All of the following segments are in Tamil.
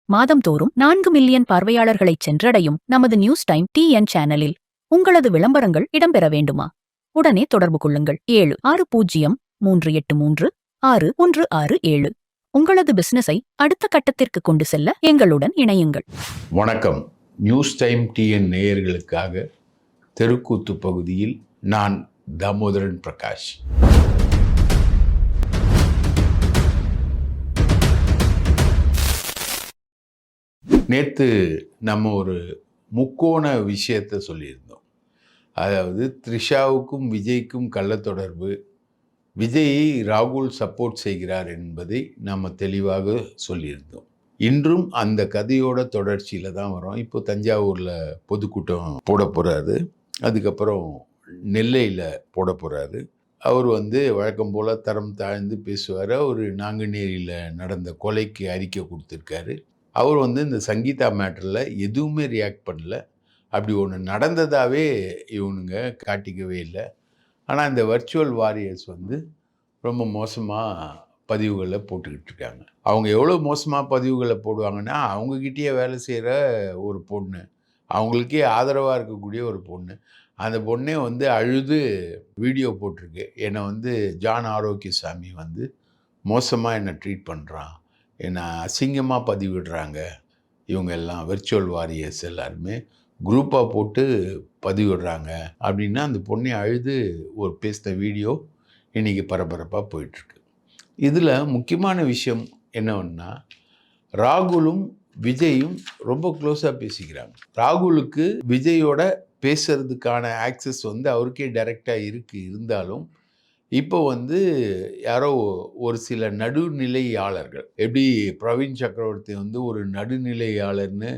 மாதம்தோறும் 4 மில்லியன் பார்வையாளர்களைச் சென்றடையும் நமது நியூஸ் டைம் டிஎன் சேனலில் உங்களது விளம்பரங்கள் இடம்பெற வேண்டுமா? உடனே தொடர்பு கொள்ளுங்கள். 7603836167. உங்களது பிசினஸை அடுத்த கட்டத்திற்கு கொண்டு செல்ல எங்களுடன் இணையுங்கள். வணக்கம். நியூஸ் டைம் டிஎன் நேயர்களுக்காக தெருக்கூத்து பகுதியில் நான் தாமோதரன் பிரகாஷ். நேற்று நம்ம ஒரு முக்கோண விஷயத்தை சொல்லியிருந்தோம். அதாவது த்ரிஷாவுக்கும் விஜய்க்கும் கள்ள தொடர்பு, விஜயை ராகுல் சப்போர்ட் செய்கிறார் என்பதை நாம் தெளிவாக சொல்லியிருந்தோம். இன்றும் அந்த கதையோட தொடர்ச்சியில் தான் வரோம். இப்போ தஞ்சாவூரில் பொதுக்கூட்டம் போட போகிறாரு, அதுக்கப்புறம் நெல்லையில் போட போகிறாரு. அவர் வழக்கம் போல் தரம் தாழ்ந்து பேசுவார். அவர் நாங்குநேரியில் நடந்த கொலைக்கு அறிக்கை கொடுத்துருக்காரு. அவர் இந்த சங்கீதா மேட்டரில் எதுவுமே ரியாக்ட் பண்ணல. அப்படி ஒன்று நடந்ததாகவே இவனுங்க காட்டிக்கவே இல்லை. ஆனால் இந்த வர்ச்சுவல் வாரியர்ஸ் ரொம்ப மோசமாக பதிவுகளை போட்டுக்கிட்டு இருக்காங்க. அவங்க எவ்வளோ மோசமாக பதிவுகளை போடுவாங்கன்னா, அவங்கக்கிட்டேயே வேலை செய்கிற ஒரு பொண்ணு, அவங்களுக்கே ஆதரவாக இருக்கக்கூடிய ஒரு பொண்ணு, அந்த பொண்ணே அழுது வீடியோ போட்டிருக்கு. என்னை ஜான் ஆரோக்கியசாமி மோசமாக என்னை ட்ரீட் பண்ணுறான், என்னை அசிங்கமாக பதிவிடுறாங்க. இவங்க எல்லாம் விர்ச்சுவல் வாரியர்ஸ் எல்லாருமே குரூப்பாக போட்டு பதிவிடுறாங்க அப்படின்னா அந்த பொண்ணை அழுது ஒரு பேசின வீடியோ இன்றைக்கி பரபரப்பாக போயிட்டுருக்கு. இதில் முக்கியமான விஷயம் என்னன்னா, ராகுலும் விஜயும் ரொம்ப க்ளோஸாக பேசிக்கிறாங்க. ராகுலுக்கு விஜயோட பேசுறதுக்கான ஆக்சஸ் அவருக்கே டைரெக்டாக இருந்தாலும் இப்போ யாரோ ஒரு சில நடுநிலையாளர்கள், எப்படி பிரவீன் சக்கரவர்த்தி ஒரு நடுநிலையாளர்னு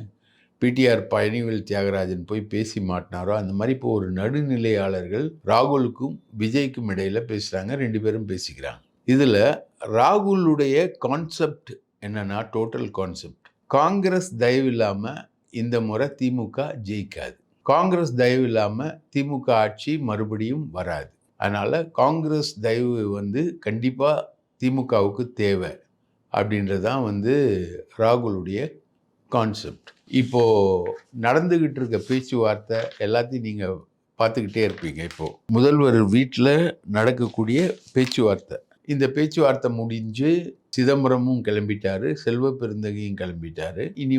பிடிஆர் பழனிவேல் தியாகராஜன் போய் பேசி மாட்டினாரோ, அந்த மாதிரி இப்போ ஒரு நடுநிலையாளர்கள் ராகுலுக்கும் விஜய்க்கும் இடையில் பேசுகிறாங்க. 2 பேரும் பேசிக்கிறாங்க. இதில் ராகுலுடைய கான்செப்ட் என்னன்னா, டோட்டல் கான்செப்ட், காங்கிரஸ் தயவு இல்லாமல் இந்த முறை திமுக ஜெயிக்காது, காங்கிரஸ் தயவு இல்லாமல் திமுக ஆட்சி மறுபடியும் வராது, அதனால் காங்கிரஸ் தயவு கண்டிப்பாக திமுகவுக்கு தேவை அப்படின்றதான் ராகுலுடைய கான்செப்ட். இப்போது நடந்துக்கிட்டு இருக்க பேச்சுவார்த்தை எல்லாத்தையும் நீங்கள் பார்த்துக்கிட்டே இருப்பீங்க. இப்போது முதல்வர் வீட்டில் நடக்கக்கூடிய பேச்சுவார்த்தை, இந்த பேச்சுவார்த்தை முடிஞ்சு சிதம்பரமும் கிளம்பிட்டாரு, செல்வ பெருந்தகையும் கிளம்பிட்டாரு. இனி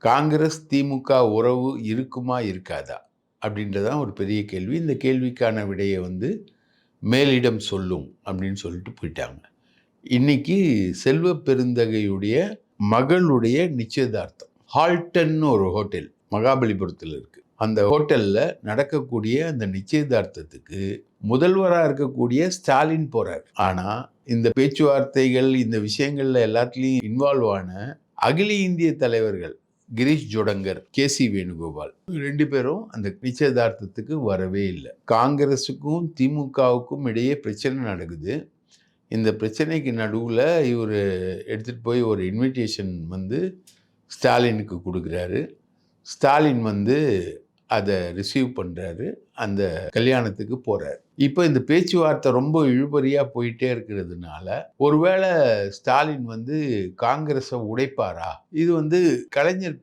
காங்கிரஸ் திமுக உறவு இருக்குமா இருக்காதா அப்படின்றதான் ஒரு பெரிய கேள்வி. இந்த கேள்விக்கான விடையை மேலிடம் சொல்லும் அப்படின்னு சொல்லிட்டு போயிட்டாங்க. இன்னைக்கு செல்வ பெருந்தகையுடைய மகளுடைய நிச்சயதார்த்தம். ஹால்டன்னு ஒரு ஹோட்டல் மகாபலிபுரத்தில் இருக்குது. அந்த ஹோட்டலில் நடக்கக்கூடிய அந்த நிச்சயதார்த்தத்துக்கு முதல்வராக இருக்கக்கூடிய ஸ்டாலின் போகிறார். ஆனால் இந்த பேச்சுவார்த்தைகள், இந்த விஷயங்கள்ல எல்லாத்துலேயும் இன்வால்வ் ஆன அகில இந்திய தலைவர்கள் கிரீஷ் ஜோடங்கர், கேசி வேணுகோபால் 2 பேரும் அந்த நிச்சயதார்த்தத்துக்கு வரவே இல்லை. காங்கிரஸுக்கும் திமுகவுக்கும் இடையே பிரச்சனை நடக்குது. இந்த பிரச்சனைக்கு நடுவில் இவர் எடுத்துகிட்டு போய் ஒரு இன்விடேஷன் ஸ்டாலினுக்கு கொடுக்குறாரு. ஸ்டாலின் அதை ரிசீவ் பண்ணுறாரு, அந்த கல்யாணத்துக்கு போகிறார். இப்போ இந்த பேச்சுவார்த்தை ரொம்ப இழுபறியாக போயிட்டே இருக்கிறதுனால ஒருவேளை ஸ்டாலின் காங்கிரஸை உடைப்பாரா? இது கலைஞர்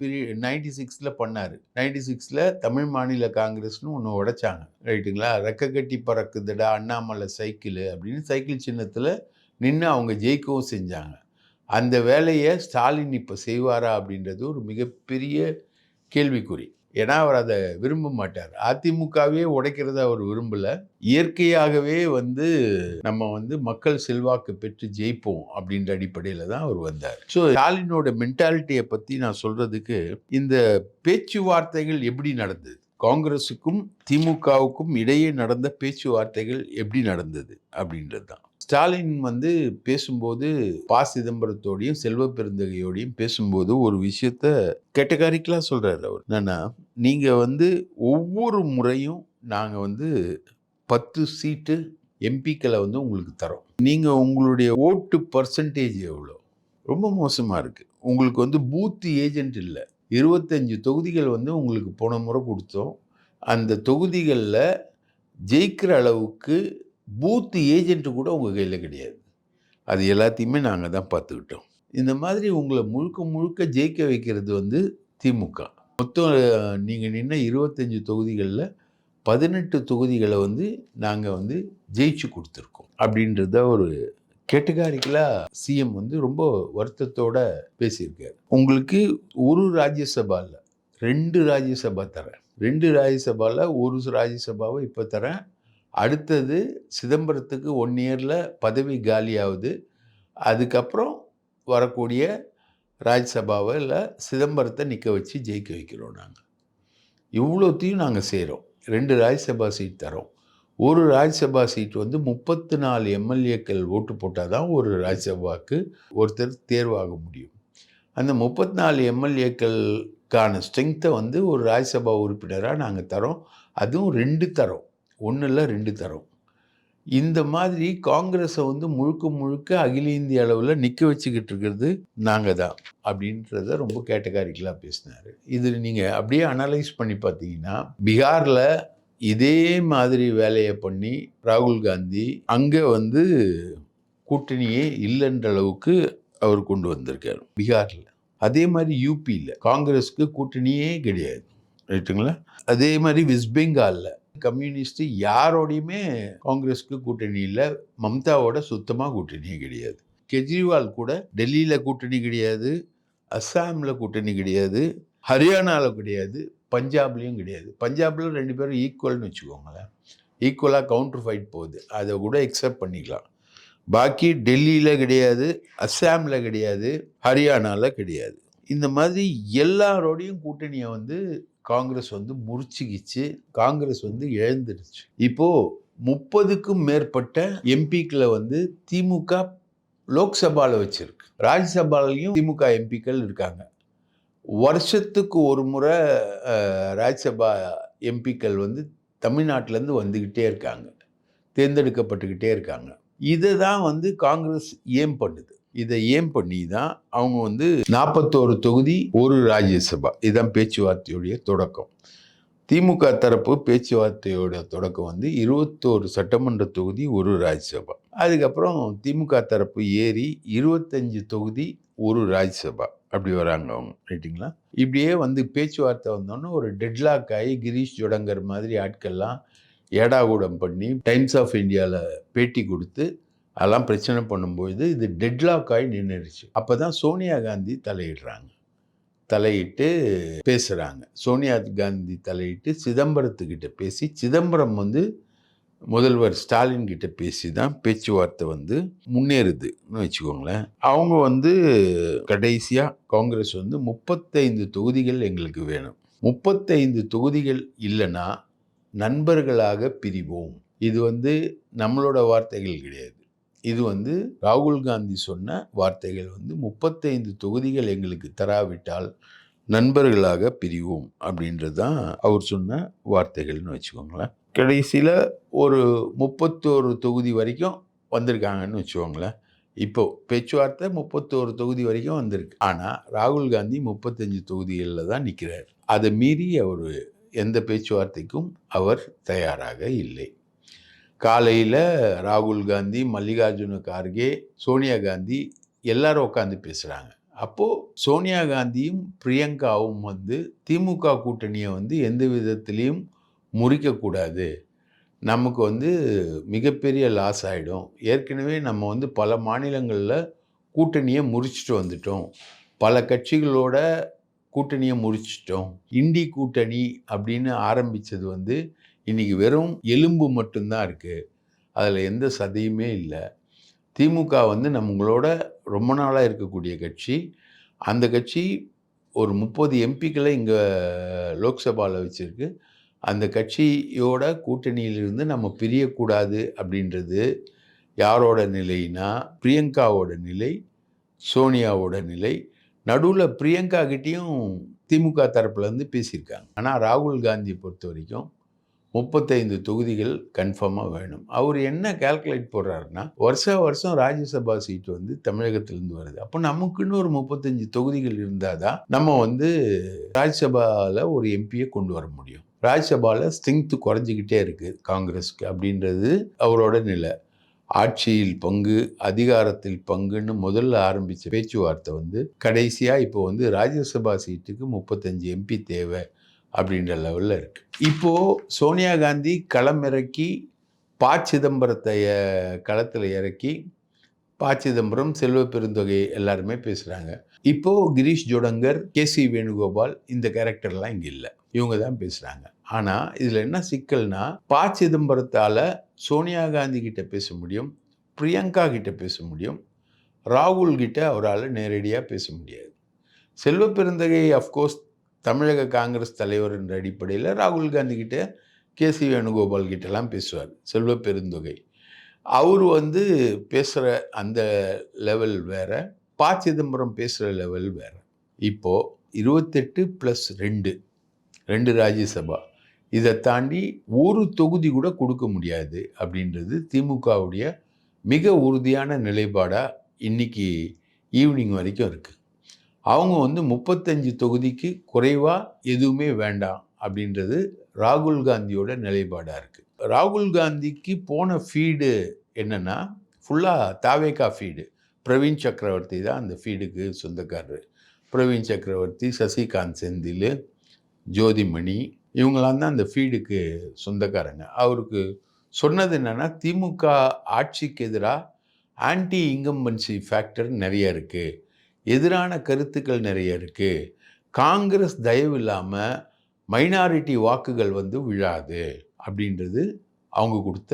96 பண்ணார். 96 தமிழ் மாநில காங்கிரஸ்னு ஒன்று உடைச்சாங்க, ரைட்டுங்களா? ரெக்க கட்டி பறக்குதுடா அண்ணாமலை சைக்கிள் அப்படின்னு சைக்கிள் சின்னத்தில் நின்று அவங்க ஜெயிக்கவும் செஞ்சாங்க. அந்த வேலையை ஸ்டாலின் இப்போ செய்வாரா அப்படின்றது ஒரு மிகப்பெரிய கேள்விக்குறி. ஏன்னா அவர் அதை விரும்ப மாட்டார். அதிமுகவே உடைக்கிறத அவர் விரும்பலை. இயற்கையாகவே நம்ம மக்கள் செல்வாக்கு பெற்று ஜெயிப்போம் அப்படின்ற அடிப்படையில் தான் அவர் வந்தார். ஸோ ஸ்டாலினோட மென்டாலிட்டியை பற்றி நான் சொல்கிறதுக்கு, இந்த பேச்சுவார்த்தைகள் எப்படி நடந்தது, காங்கிரஸுக்கும் திமுகவுக்கும் இடையே நடந்த பேச்சுவார்த்தைகள் எப்படி நடந்தது அப்படின்றது தான். ஸ்டாலின் பேசும்போது ப. சிதம்பரத்தோடையும் செல்வ பெருந்தகையோடையும் பேசும்போது ஒரு விஷயத்த கேட்டகாரிக்கலாக சொல்கிறார். அவர் என்னன்னா, நீங்கள் ஒவ்வொரு முறையும் நாங்கள் 10 சீட்டு எம்பிக்களை உங்களுக்கு தரோம், நீங்கள் உங்களுடைய ஓட்டு பர்சன்டேஜ் எவ்வளோ, ரொம்ப மோசமாக இருக்குது. உங்களுக்கு பூத் ஏஜென்ட் இல்லை. 25 தொகுதிகள் உங்களுக்கு போன முறை கொடுத்தோம். அந்த தொகுதிகளில் ஜெயிக்கிற அளவுக்கு பூத் ஏஜென்ட்டு கூட உங்கள் கையில் கிடையாது. அது எல்லாத்தையுமே நாங்கள் தான் பார்த்துக்கிட்டோம். இந்த மாதிரி உங்களை முழுக்க முழுக்க ஜெயிக்க வைக்கிறது வந்து திமுக. மொத்தம் நீங்கள் நின்ன 25 தொகுதிகளில் 18 தொகுதிகளை வந்து நாங்கள் வந்து ஜெயிச்சு கொடுத்துருக்கோம் அப்படின்றத ஒரு கேட்டகாரிக்கலாக சிஎம் வந்து ரொம்ப வருத்தத்தோட பேசியிருக்காரு. உங்களுக்கு ஒரு ராஜ்யசபா இல்லை, 2 ராஜ்யசபா தரேன், 2 ராஜ்யசபாவில் ஒரு ராஜ்யசபாவை இப்போ தரேன். அடுத்தது சிதம்பரத்துக்கு 1 இயரில் பதவி காலியாகுது. அதுக்கப்புறம் வரக்கூடிய ராஜ்யசபாவில் சிதம்பரத்தை நிற்க வச்சு ஜெயிக்க வைக்கிறோம். நாங்கள் இவ்வளோத்தையும் நாங்கள் செய்கிறோம். 2 ராஜ்யசபா சீட் தரோம். ஒரு ராஜ்யசபா சீட் வந்து 34 எம்எல்ஏக்கள் ஓட்டு போட்டால் தான் ஒரு ராஜ்யசபாவுக்கு ஒருத்தர் தேர்வாக முடியும். அந்த 34 எம்எல்ஏக்களுக்கான ஸ்ட்ரென்த்தை வந்து ஒரு ராஜ்யசபா உறுப்பினராக நாங்கள் தரோம். அதுவும் 2 தரோம், 1 இல்லை 2 தரோம். இந்த மாதிரி காங்கிரஸை வந்து முழுக்க முழுக்க அகில இந்திய அளவில் நிற்க வச்சுக்கிட்டு இருக்கிறது நாங்கள் தான் அப்படின்றத ரொம்ப கேட்டகாரிக்கலாக பேசினார். இது நீங்கள் அப்படியே அனலைஸ் பண்ணி பார்த்தீங்கன்னா, பீகாரில் இதே மாதிரி வேலையை பண்ணி ராகுல் காந்தி அங்கே வந்து கூட்டணியே இல்லைன்ற அளவுக்கு அவர் கொண்டு வந்திருக்கார் பீகாரில். அதே மாதிரி யூபியில் காங்கிரஸுக்கு கூட்டணியே கிடையாது, ரைட்டுங்களா? அதே மாதிரி வெஸ்ட் பெங்காலில் கம்யூனிஸ்ட் யாரோடையுமே காங்கிரஸுக்கு கூட்டணி இல்லை. மம்தாவோட சுத்தமாக கூட்டணியே கிடையாது. கெஜ்ரிவால் கூட டெல்லியில் கூட்டணி கிடையாது, அஸ்ஸாமில் கூட்டணி கிடையாது, ஹரியானாவில் கிடையாது, பஞ்சாப்லேயும் கிடையாது. பஞ்சாபில் 2 பேரும் ஈக்குவல்னு வச்சுக்கோங்களேன், ஈக்குவலாக கவுண்டர் ஃபைட் போகுது, அதை கூட எக்ஸெப்ட் பண்ணிக்கலாம். பாக்கி டெல்லியில் கிடையாது, அஸ்ஸாமில் கிடையாது, ஹரியானாவில் கிடையாது. இந்த மாதிரி எல்லாரோடையும் கூட்டணியை வந்து காங்கிரஸ் வந்து முறிச்சுக்கிச்சு. காங்கிரஸ் வந்து இழந்துருச்சு. இப்போது 30க்கும் மேற்பட்ட எம்பிக்களை வந்து திமுக லோக்சபாவில் வச்சுருக்கு. ராஜ்யசபாலையும் திமுக எம்பிக்கள் இருக்காங்க. வருஷத்துக்கு ஒரு முறை ராஜ்யசபா எம்பிக்கள் வந்து தமிழ்நாட்டிலேருந்து வந்துக்கிட்டே இருக்காங்க, தேர்ந்தெடுக்கப்பட்டுக்கிட்டே இருக்காங்க. இதை தான் வந்து காங்கிரஸ் ஏம் பண்ணுது. இதை ஏம் பண்ணி தான் அவங்க வந்து 41 தொகுதி ஒரு ராஜ்யசபா, இதுதான் பேச்சுவார்த்தையுடைய தொடக்கம். திமுக தரப்பு பேச்சுவார்த்தையோட தொடக்கம் வந்து 21 சட்டமன்ற தொகுதி ஒரு ராஜ்யசபா. அதுக்கப்புறம் திமுக தரப்பு ஏறி 25 தொகுதி ஒரு ராஜ்யசபா அப்படி வராங்க அவங்க, ரைட்டுங்களா? இப்படியே வந்து பேச்சுவார்த்தை வந்தோன்னே ஒரு டெட்லாக் ஆகி கிரீஷ் ஜோடங்கர் மாதிரி ஆட்கள்லாம் ஏடாகூடம் பண்ணி டைம்ஸ் ஆஃப் இந்தியாவில் பேட்டி கொடுத்து அதெல்லாம் பிரச்சனை பண்ணும்போது இது டெட்லாக் ஆகி நின்றுடுச்சு. அப்போ தான் சோனியா காந்தி தலையிட்டு பேசுகிறாங்க. சோனியா காந்தி தலையிட்டு சிதம்பரத்துக்கிட்ட பேசி, சிதம்பரம் வந்து முதல்வர் ஸ்டாலின் கிட்ட பேசி தான் பேச்சுவார்த்தை வந்து முன்னேறுதுன்னு வச்சுக்கோங்களேன். அவங்க வந்து கடைசியாக காங்கிரஸ் வந்து 35 தொகுதிகள் எங்களுக்கு வேணும், 35 தொகுதிகள் இல்லைன்னா நண்பர்களாக பிரிவோம். இது வந்து நம்மளோட வார்த்தைகள் கிடையாது, இது வந்து ராகுல் காந்தி சொன்ன வார்த்தைகள். வந்து 35 தொகுதிகள் எங்களுக்கு தராவிட்டால் நண்பர்களாக பிரிவோம் அப்படின்றது தான் அவர் சொன்ன வார்த்தைகள்னு வச்சுக்கோங்களேன். கடைசியில் ஒரு 31 தொகுதி வரைக்கும் வந்திருக்காங்கன்னு வச்சுக்கோங்களேன். இப்போது பேச்சுவார்த்தை 31 தொகுதி வரைக்கும் வந்திருக்கு. ஆனால் ராகுல் காந்தி 35 தொகுதிகளில் தான் நிற்கிறார். அதை மீறி அவர் எந்த பேச்சுவார்த்தைக்கும் அவர் தயாராக இல்லை. காலையில் ராகுல் காந்தி, மல்லிகார்ஜுன கார்கே, சோனியா காந்தி எல்லாரும் உட்காந்து பேசுகிறாங்க. அப்போது சோனியா காந்தியும் பிரியங்காவும் வந்து திமுக கூட்டணியை வந்து எந்த விதத்துலேயும் முறிக்கக்கூடாது, நமக்கு வந்து மிகப்பெரிய லாஸ் ஆகிடும். ஏற்கனவே நம்ம வந்து பல மாநிலங்களில் கூட்டணியை முறிச்சிட்டு வந்துட்டோம், பல கட்சிகளோட கூட்டணியை முறிச்சிட்டோம். இண்டி கூட்டணி அப்படின்னு ஆரம்பித்தது வந்து இன்றைக்கி வெறும் எலும்பு மட்டும்தான் இருக்குது, அதில் எந்த சதையுமே இல்லை. திமுக வந்து நம்மளோட ரொம்ப நாளாக இருக்கக்கூடிய கட்சி. அந்த கட்சி ஒரு 30 எம்பிக்களை இங்கே லோக்சபாவில் வச்சுருக்கு. அந்த கட்சியோட கூட்டணியிலிருந்து நம்ம பிரியக்கூடாது அப்படின்றது யாரோட நிலைனா பிரியங்காவோட நிலை, சோனியாவோட நிலை. நடுவில் பிரியங்கா கிட்டேயும் திமுக தரப்புலேருந்து பேசியிருக்காங்க. ஆனால் ராகுல் காந்தியை பொறுத்த வரைக்கும் 35 தொகுதிகள் கன்ஃபார்மாக வேணும். அவர் என்ன கால்குலேட் போடுறாருன்னா, வருஷம் ராஜ்யசபா சீட்டு வந்து தமிழகத்திலேருந்து வருது. அப்போ நமக்குன்னு ஒரு 35 தொகுதிகள் இருந்தால் தான் நம்ம வந்து ராஜ்யசபாவில் ஒரு எம்பியை கொண்டு வர முடியும். ராஜ்யசபாவில் ஸ்ட்ரென்த்து குறைஞ்சிக்கிட்டே இருக்குது காங்கிரஸுக்கு அப்படின்றது அவரோட நிலை. ஆட்சியில் பங்கு, அதிகாரத்தில் பங்குன்னு முதல்ல ஆரம்பிச்ச பேச்சுவார்த்தை வந்து கடைசியா இப்போ வந்து ராஜ்யசபா சீட்டுக்கு 35 எம்பி தேவை அப்படின்ற லெவல்ல இருக்கு. இப்போ சோனியா காந்தி களமிறக்கி ப. சிதம்பரத்தை களத்தில் இறக்கி ப. சிதம்பரம், செல்வ பெருந்தொகை எல்லாருமே பேசுறாங்க. இப்போ கிரீஷ் ஜோடங்கர், கே.சி. வேணுகோபால் இந்த கேரக்டர்லாம் இங்க இல்லை. இவங்க தான் பேசுறாங்க. ஆனா இதுல என்ன சிக்கல்னா, ப. சிதம்பரத்தால சோனியா காந்தி கிட்ட பேச முடியும், பிரியங்கா கிட்ட பேச முடியும், ராகுல் கிட்ட அவரால் நேரடியாக பேச முடியாது. செல்வ பெருந்தகை அஃப்கோர்ஸ் தமிழக காங்கிரஸ் தலைவர் என்ற அடிப்படையில் ராகுல் காந்தி கிட்ட, கே.சி. வேணுகோபால் கிட்டலாம் பேசுவார். செல்வ பெருந்தொகை அவர் வந்து பேசுகிற அந்த லெவல் வேற, ப. சிதம்பரம் பேசுகிற லெவல் வேற. இப்போ 28+2 ராஜ்யசபா, இதை தாண்டி ஒரு தொகுதி கூட கொடுக்க முடியாது அப்படின்றது திமுகவுடைய மிக உறுதியான நிலைப்பாடாக இன்னைக்கு ஈவினிங் வரைக்கும் இருக்கு. அவங்க வந்து 35 தொகுதிக்கு குறைவாக எதுவுமே வேண்டாம் அப்படின்றது ராகுல் காந்தியோட நிலைப்பாடாக இருக்கு. ராகுல் காந்திக்கு போன ஃபீடு என்னன்னா, ஃபுல்லாக தாவேகா ஃபீடு. பிரவீன் சக்கரவர்த்தி தான் அந்த ஃபீடுக்கு சொந்தக்காரர். பிரவீன் சக்கரவர்த்தி, சசிகாந்த் செந்தில், ஜோதிமணி இவங்களாம் தான் அந்த ஃபீடுக்கு சொந்தக்காரங்க. அவருக்கு சொன்னது என்னன்னா, திமுக ஆட்சிக்கு எதிராக ஆன்டி இன்கம்பன்சி ஃபேக்டர் நிறைய இருக்குது, எதிரான கருத்துக்கள் நிறைய இருக்குது, காங்கிரஸ் தயவு இல்லாமல் மைனாரிட்டி வாக்குகள் வந்து விழாது அப்படின்றது அவங்க கொடுத்த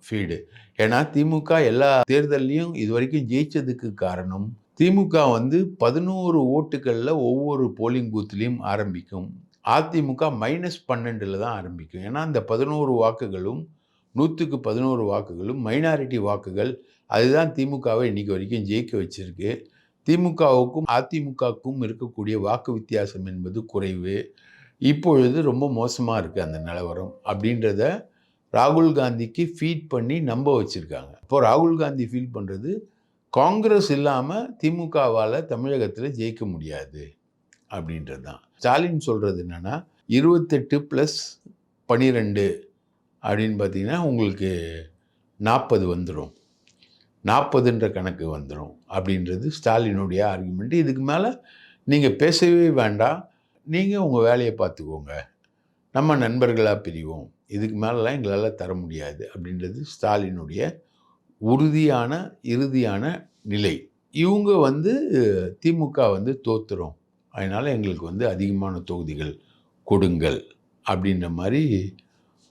ஃபீடு. ஏன்னா திமுக எல்லா தேர்தல்லையும் இது வரைக்கும் ஜெயிச்சதுக்கு காரணம், திமுக வந்து 11 ஓட்டுகளில் ஒவ்வொரு போலிங் பூத்துலேயும் ஆரம்பிக்கும், அதிமுக -12 தான் ஆரம்பிக்கும். ஏன்னா அந்த 11 வாக்குகளும் 100க்கு 11 வாக்குகளும் மைனாரிட்டி வாக்குகள். அதுதான் திமுகவை இன்னைக்கு வரைக்கும் ஜெயிக்க வச்சிருக்கு. திமுகவுக்கும் அதிமுகவுக்கும் இருக்கக்கூடிய வாக்கு வித்தியாசம் என்பது குறைவு. இப்பொழுது ரொம்ப மோசமாக இருக்குது அந்த நிலவரம் அப்படின்றத ராகுல் காந்திக்கு ஃபீட் பண்ணி நம்ப வச்சுருக்காங்க. இப்போ ராகுல் காந்தி ஃபீல் பண்ணுறது, காங்கிரஸ் இல்லாமல் திமுகவால் தமிழகத்தில் ஜெயிக்க முடியாது அப்படின்றது தான். ஸ்டாலின் சொல்கிறது என்னென்னா, 28+12 அப்படின்னு பார்த்தீங்கன்னா உங்களுக்கு 40 வந்துடும், 40ன்ற கணக்கு வந்துடும் அப்படின்றது ஸ்டாலினுடைய ஆர்குமெண்ட். இதுக்கு மேலே நீங்கள் பேசவே வேண்டாம், நீங்கள் உங்கள் வேலையை பார்த்துக்கோங்க, நம்ம நண்பர்களாக பிரிவோம், இதுக்கு மேலெலாம் எங்களால் தர முடியாது அப்படின்றது ஸ்டாலினுடைய உறுதியான இறுதியான நிலை. இவங்க வந்து திமுக வந்து தோத்துரும், அதனால் எங்களுக்கு வந்து அதிகமான தொகுதிகள் கொடுங்கள் அப்படின்ற மாதிரி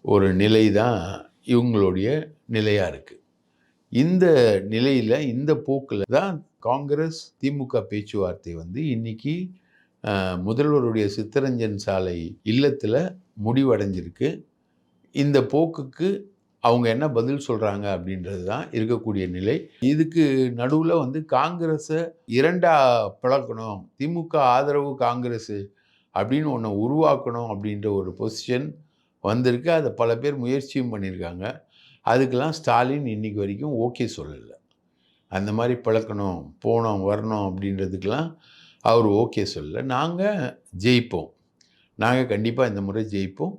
ஒரு நிலை தான் இவங்களுடைய நிலையாக இருக்குது. இந்த நிலையில், இந்த போக்கில் தான் காங்கிரஸ் திமுக பேச்சுவார்த்தை வந்து இன்னைக்கு முதல்வருடைய சித்தரஞ்சன் சாலை இல்லத்தில் முடிவடைஞ்சிருக்கு. இந்த போக்குக்கு அவங்க என்ன பதில் சொல்கிறாங்க அப்படின்றது தான் இருக்கக்கூடிய நிலை. இதுக்கு நடுவில் வந்து காங்கிரஸை இரண்டாக பிளக்கணும், திமுக ஆதரவு காங்கிரஸ் அப்படின்னு ஒன்று உருவாக்கணும் அப்படின்ற ஒரு பொசிஷன் வந்திருக்கு. அதை பல பேர் முயற்சியும் பண்ணியிருக்காங்க. அதுக்கெல்லாம் ஸ்டாலின் இன்னைக்கு வரைக்கும் ஓகே சொல்லலை. அந்த மாதிரி பிளக்கணும், போனோம் வரணும் அப்படின்றதுக்கெல்லாம் அவர் ஓகே சொல்லலை. நாங்கள் ஜெயிப்போம், நாங்கள் கண்டிப்பாக இந்த முறை ஜெயிப்போம்,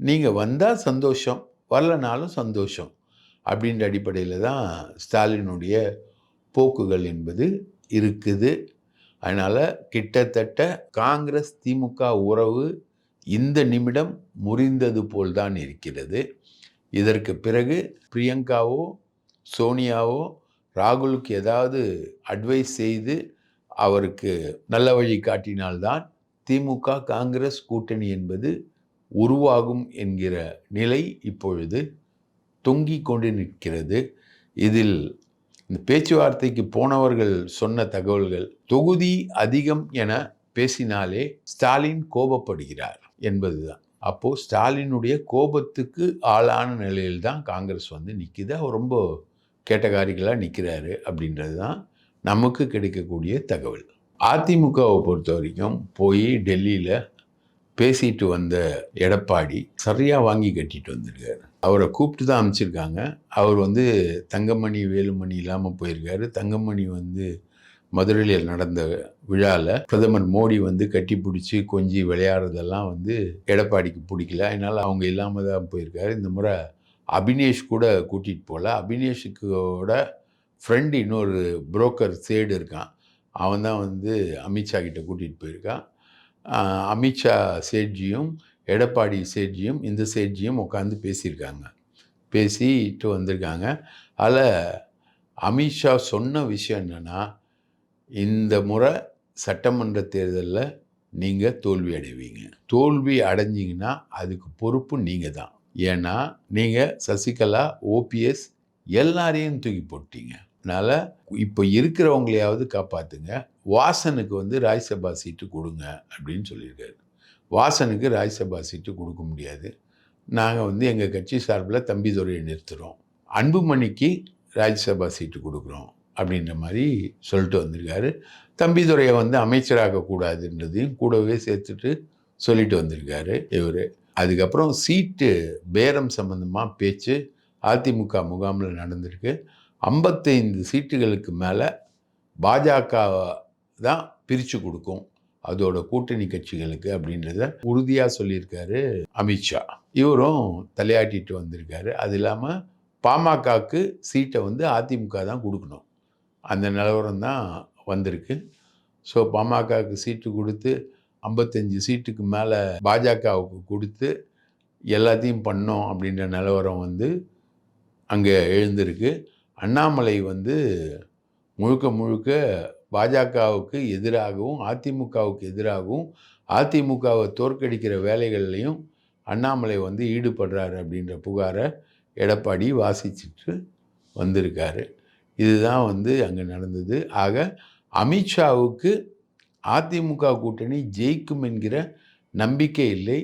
நீங்கள் வந்தால் சந்தோஷம், வரலனாலும் சந்தோஷம் அப்படின்ற அடிப்படையில் தான் ஸ்டாலினுடைய போக்குகள் என்பது இருக்குது. அதனால் கிட்டத்தட்ட காங்கிரஸ் திமுக உறவு இந்த நிமிடம் முறிந்தது போல் தான் இருக்கிறது. இதற்கு பிறகு பிரியங்காவோ சோனியாவோ ராகுலுக்கு ஏதாவது அட்வைஸ் செய்து அவருக்கு நல்ல வழி காட்டினால்தான் திமுக காங்கிரஸ் கூட்டணி என்பது உருவாகும் என்கிற நிலை இப்பொழுது தொங்கிக் கொண்டு நிற்கிறது. இதில் இந்த பேச்சுவார்த்தைக்கு போனவர்கள் சொன்ன தகவல்கள், தொகுதி அதிகம் என பேசினாலே ஸ்டாலின் கோபப்படுகிறார் என்பதுதான். அப்போது ஸ்டாலினுடைய கோபத்துக்கு ஆளான நிலையில் தான் காங்கிரஸ் வந்து நிற்கிது. அவர் ரொம்ப கேட்டகாரிகளாக நிற்கிறாரு அப்படின்றது தான் நமக்கு கிடைக்கக்கூடிய தகவல். அதிமுகவை பொறுத்த வரைக்கும் போய் டெல்லியில் பேசிட்டு வந்த எடப்பாடி சரியாக வாங்கி கட்டிட்டு வந்திருக்காரு. அவரை கூப்பிட்டு தான் அனுப்பிச்சிருக்காங்க. அவர் வந்து தங்கமணி வேலுமணி இல்லாமல் போயிருக்காரு. தங்கமணி வந்து மதுரையில் நடந்த விழாவில் பிரதமர் மோடி வந்து கட்டி பிடிச்சி கொஞ்சி விளையாடுறதெல்லாம் வந்து எடப்பாடிக்கு பிடிக்கல. அதனால் அவங்க இல்லாமல் தான் போயிருக்காரு. இந்த முறை அபினேஷ் கூட கூட்டிகிட்டு போகல. அபினேஷுக்கோட ஃப்ரெண்டு இன்னொரு புரோக்கர் சேடு இருக்கான். அவன் தான் வந்து அமித்ஷா கிட்ட கூட்டிகிட்டு போயிருக்கான். அமித்ஷா சேட்ஜியும் எடப்பாடி சேட்ஜியும் இந்த சேட்ஜியும் உட்காந்து பேசியிருக்காங்க. பேசிட்டு வந்திருக்காங்க. அதில் அமித்ஷா சொன்ன விஷயம் என்னென்னா, இந்த முறை சட்டமன்ற தேர்தலில் நீங்கள் தோல்வி அடைவீங்க. தோல்வி அடைஞ்சிங்கன்னா அதுக்கு பொறுப்பு நீங்கள் தான். ஏன்னா நீங்கள் சசிகலா, ஓபிஎஸ் எல்லாரையும் தூக்கி போட்டீங்க. அதனால் இப்போ இருக்கிறவங்களையாவது காப்பாற்றுங்க. வாசனுக்கு வந்து ராஜ்யசபா சீட்டு கொடுங்க அப்படின்னு சொல்லியிருக்காரு. வாசனுக்கு ராஜ்யசபா சீட்டு கொடுக்க முடியாது. நாங்கள் வந்து எங்கள் கட்சி சார்பில் தம்பிதுரையை நிறுத்துகிறோம். அன்புமணிக்கு ராஜ்யசபா சீட்டு கொடுக்குறோம் அப்படின்ற மாதிரி சொல்லிட்டு வந்திருக்காரு. தம்பிதுரையை வந்து அமைச்சராகக்கூடாதுன்றதையும் கூடவே சேர்த்துட்டு சொல்லிட்டு வந்திருக்காரு இவர். அதுக்கப்புறம் சீட்டு பேரம் சம்பந்தமாக பேச்சு அதிமுக முகாமில் நடந்திருக்கு. 55 சீட்டுகளுக்கு மேலே பாஜக தான் பிரித்து கொடுக்கும் அதோட கூட்டணி கட்சிகளுக்கு அப்படின்றத உறுதியாக சொல்லியிருக்காரு அமித்ஷா. இவரும் தலையாட்டிட்டு வந்திருக்காரு. அது இல்லாமல் பாமகக்கு சீட்டை வந்து அதிமுக தான் கொடுக்கணும், அந்த நிலவரம் தான் வந்திருக்கு. ஸோ பாமகக்கு சீட்டு கொடுத்து 55 சீட்டுக்கு மேலே பாஜகவுக்கு கொடுத்து எல்லாத்தையும் பண்ணோம் அப்படின்ற நிலவரம் வந்து அங்கே எழுந்திருக்கு. அண்ணாமலை வந்து முழுக்க முழுக்க பாஜகவுக்கு எதிராகவும் அதிமுகவுக்கு எதிராகவும் அதிமுகவை தோற்கடிக்கிற வேலைகள்லையும் அண்ணாமலை வந்து ஈடுபடுறாரு அப்படின்ற புகாரை எடப்பாடி வாசிச்சுட்டு வந்திருக்காரு. இதுதான் வந்து அங்கே நடந்தது. ஆக அமித்ஷாவுக்கு அதிமுக கூட்டணி ஜெயிக்கும் என்கிற நம்பிக்கை இல்லை.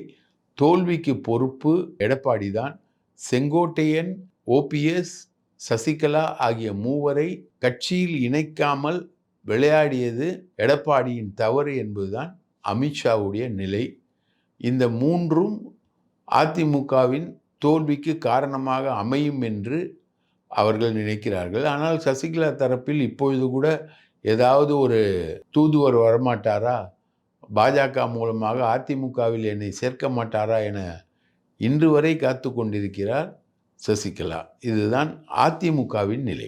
தோல்விக்கு பொறுப்பு எடப்பாடி தான். செங்கோட்டையன், ஓபிஎஸ், சசிகலா ஆகிய மூவரை கட்சியில் இணைக்காமல் விளையாடியது எடப்பாடியின் தவறு என்பதுதான் அமித்ஷாவுடைய நிலை. இந்த மூன்றும் அதிமுகவின் தோல்விக்கு காரணமாக அமையும் என்று அவர்கள் நினைக்கிறார்கள். ஆனால் சசிகலா தரப்பில் இப்பொழுது கூட ஏதாவது ஒரு தூதுவர் வரமாட்டாரா, பாஜக மூலமாக அதிமுகவில் என்னை சேர்க்க மாட்டாரா என இன்று வரை காத்து கொண்டிருக்கிறார் சசிகலா. இதுதான் அதிமுகவின் நிலை.